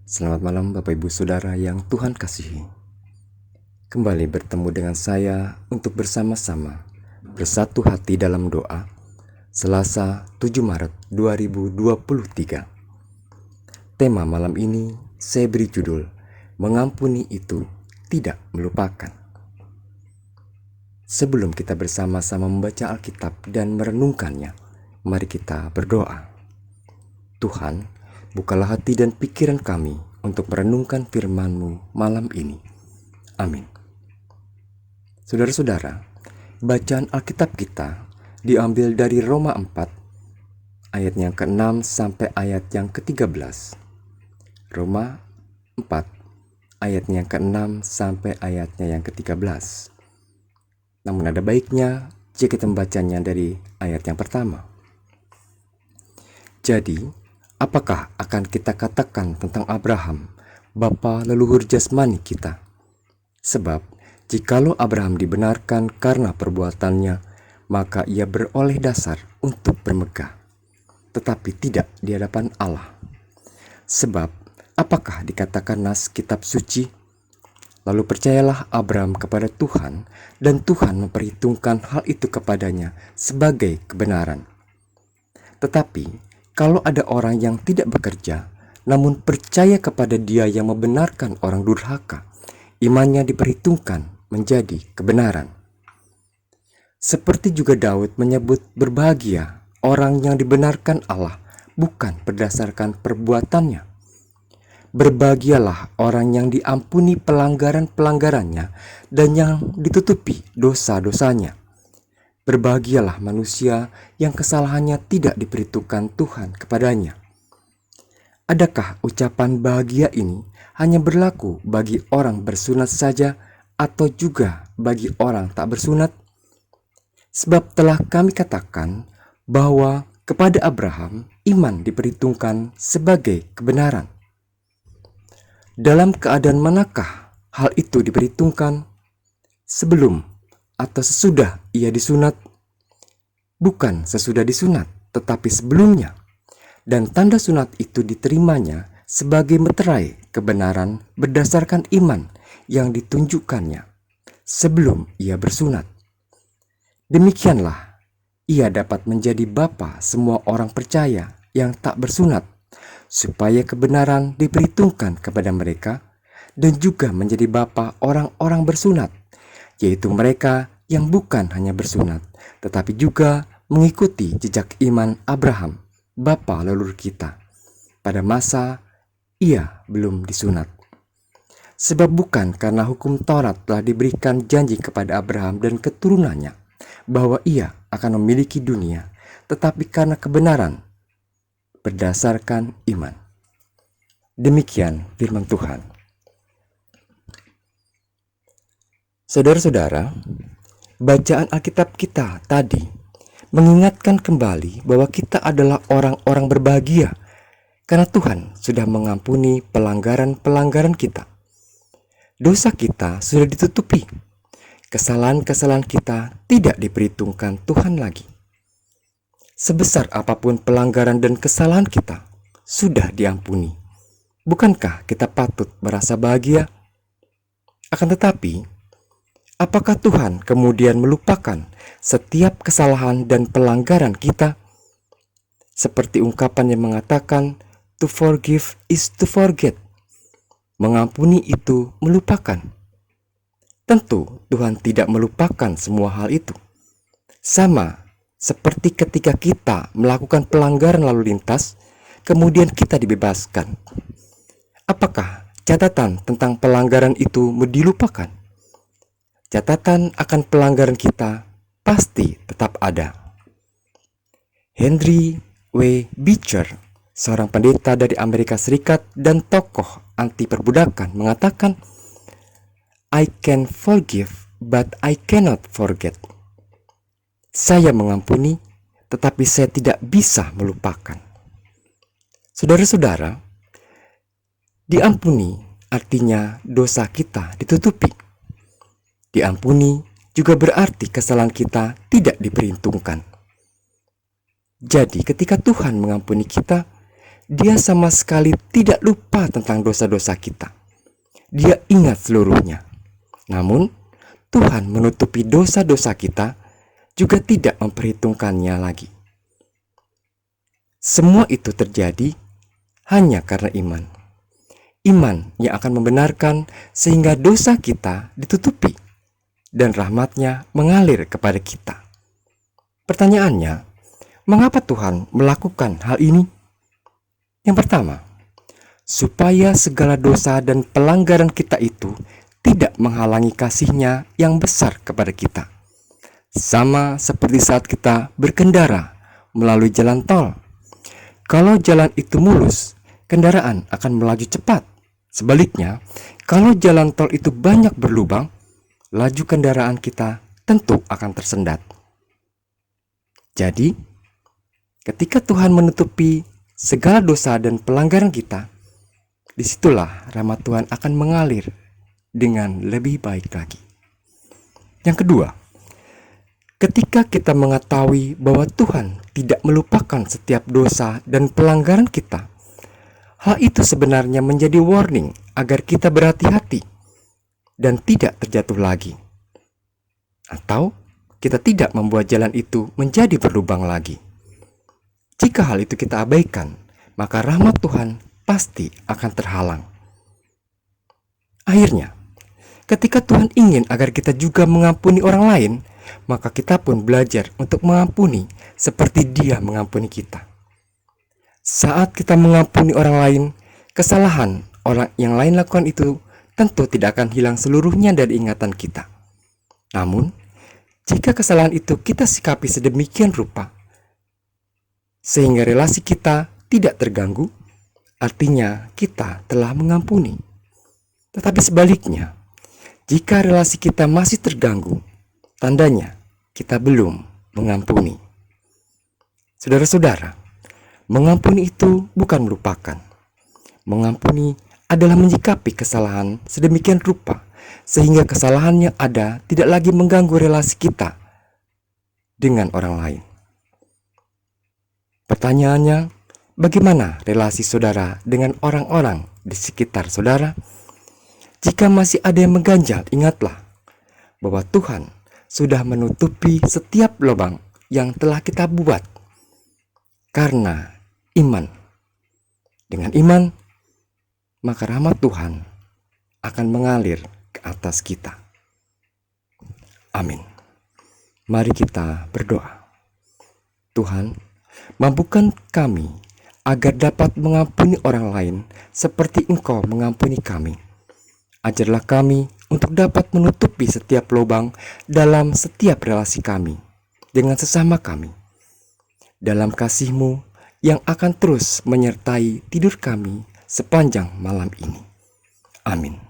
Selamat malam Bapak Ibu Saudara yang Tuhan kasihi. Kembali bertemu dengan saya untuk bersama-sama bersatu hati dalam doa Selasa 7 Maret 2023. Tema malam ini saya beri judul Mengampuni itu tidak melupakan. Sebelum kita bersama-sama membaca Alkitab dan merenungkannya, mari kita berdoa. Tuhan, bukalah hati dan pikiran kami untuk merenungkan firman-Mu malam ini. Amin. Saudara-saudara, bacaan Alkitab kita diambil dari Roma 4, ayat yang ke-6 sampai ayat yang ke-13. Roma 4, ayat yang ke-6 sampai ayatnya yang ke-13. Namun ada baiknya jika kita membacanya dari ayat yang pertama. Jadi, apakah akan kita katakan tentang Abraham, bapa leluhur jasmani kita? Sebab, jikalau Abraham dibenarkan karena perbuatannya, maka ia beroleh dasar untuk bermegah, tetapi tidak di hadapan Allah. Sebab, apakah dikatakan nas kitab suci? Lalu percayalah Abraham kepada Tuhan, dan Tuhan memperhitungkan hal itu kepadanya sebagai kebenaran. Tetapi, kalau ada orang yang tidak bekerja, namun percaya kepada Dia yang membenarkan orang durhaka, imannya diperhitungkan menjadi kebenaran. Seperti juga Daud menyebut berbahagia orang yang dibenarkan Allah, bukan berdasarkan perbuatannya. Berbahagialah orang yang diampuni pelanggaran-pelanggarannya dan yang ditutupi dosa-dosanya. Berbahagialah manusia yang kesalahannya tidak diperhitungkan Tuhan kepadanya. Adakah ucapan bahagia ini hanya berlaku bagi orang bersunat saja atau juga bagi orang tak bersunat? Sebab telah kami katakan bahwa kepada Abraham iman diperhitungkan sebagai kebenaran. Dalam keadaan manakah hal itu diperhitungkan? Sebelum atau sesudah ia disunat? Bukan sesudah disunat, tetapi sebelumnya. Dan tanda sunat itu diterimanya sebagai meterai kebenaran berdasarkan iman yang ditunjukkannya sebelum ia bersunat. Demikianlah ia dapat menjadi bapa semua orang percaya yang tak bersunat, supaya kebenaran diperhitungkan kepada mereka, dan juga menjadi bapa orang-orang bersunat, yaitu mereka yang bukan hanya bersunat, tetapi juga mengikuti jejak iman Abraham, bapa leluhur kita, pada masa ia belum disunat. Sebab bukan karena hukum Taurat telah diberikan janji kepada Abraham dan keturunannya bahwa ia akan memiliki dunia, tetapi karena kebenaran berdasarkan iman. Demikian firman Tuhan. Saudara-saudara, bacaan Alkitab kita tadi mengingatkan kembali bahwa kita adalah orang-orang berbahagia karena Tuhan sudah mengampuni pelanggaran-pelanggaran kita. Dosa kita sudah ditutupi. Kesalahan-kesalahan kita tidak diperhitungkan Tuhan lagi. Sebesar apapun pelanggaran dan kesalahan kita sudah diampuni. Bukankah kita patut merasa bahagia? Akan tetapi, apakah Tuhan kemudian melupakan setiap kesalahan dan pelanggaran kita? Seperti ungkapan yang mengatakan, to forgive is to forget. Mengampuni itu melupakan. Tentu Tuhan tidak melupakan semua hal itu. Sama seperti ketika kita melakukan pelanggaran lalu lintas, kemudian kita dibebaskan. Apakah catatan tentang pelanggaran itu dilupakan? Catatan akan pelanggaran kita pasti tetap ada. Henry W. Beecher, seorang pendeta dari Amerika Serikat dan tokoh anti perbudakan, mengatakan, I can forgive, but I cannot forget. Saya mengampuni, tetapi saya tidak bisa melupakan. Saudara-saudara, diampuni artinya dosa kita ditutupi. Diampuni juga berarti kesalahan kita tidak diperhitungkan. Jadi ketika Tuhan mengampuni kita, Dia sama sekali tidak lupa tentang dosa-dosa kita. Dia ingat seluruhnya. Namun, Tuhan menutupi dosa-dosa kita, juga tidak memperhitungkannya lagi. Semua itu terjadi hanya karena iman. Iman yang akan membenarkan sehingga dosa kita ditutupi dan rahmat-Nya mengalir kepada kita. Pertanyaannya, mengapa Tuhan melakukan hal ini? Yang pertama, supaya segala dosa dan pelanggaran kita itu tidak menghalangi kasih-Nya yang besar kepada kita. Sama seperti saat kita berkendara melalui jalan tol. Kalau jalan itu mulus, kendaraan akan melaju cepat. Sebaliknya, kalau jalan tol itu banyak berlubang, laju kendaraan kita tentu akan tersendat. Jadi, ketika Tuhan menutupi segala dosa dan pelanggaran kita, disitulah rahmat Tuhan akan mengalir dengan lebih baik lagi. Yang kedua, ketika kita mengetahui bahwa Tuhan tidak melupakan setiap dosa dan pelanggaran kita, hal itu sebenarnya menjadi warning agar kita berhati-hati dan tidak terjatuh lagi. Atau kita tidak membuat jalan itu menjadi berlubang lagi. Jika hal itu kita abaikan, maka rahmat Tuhan pasti akan terhalang. Akhirnya, ketika Tuhan ingin agar kita juga mengampuni orang lain, maka kita pun belajar untuk mengampuni seperti Dia mengampuni kita. Saat kita mengampuni orang lain, kesalahan orang yang lain lakukan itu tentu tidak akan hilang seluruhnya dari ingatan kita. Namun, jika kesalahan itu kita sikapi sedemikian rupa, sehingga relasi kita tidak terganggu, artinya kita telah mengampuni. Tetapi sebaliknya, jika relasi kita masih terganggu, tandanya kita belum mengampuni. Saudara-saudara, mengampuni itu bukan melupakan. Mengampuni adalah menyikapi kesalahan sedemikian rupa sehingga kesalahan yang ada tidak lagi mengganggu relasi kita dengan orang lain. Pertanyaannya, bagaimana relasi saudara dengan orang-orang di sekitar saudara? Jika masih ada yang mengganjal, ingatlah bahwa Tuhan sudah menutupi setiap lubang yang telah kita buat karena iman. Dengan iman, maka rahmat Tuhan akan mengalir ke atas kita. Amin. Mari kita berdoa. Tuhan, mampukan kami agar dapat mengampuni orang lain seperti Engkau mengampuni kami. Ajarlah kami untuk dapat menutupi setiap lubang dalam setiap relasi kami dengan sesama kami. Dalam kasih-Mu yang akan terus menyertai tidur kami sepanjang malam ini. Amin.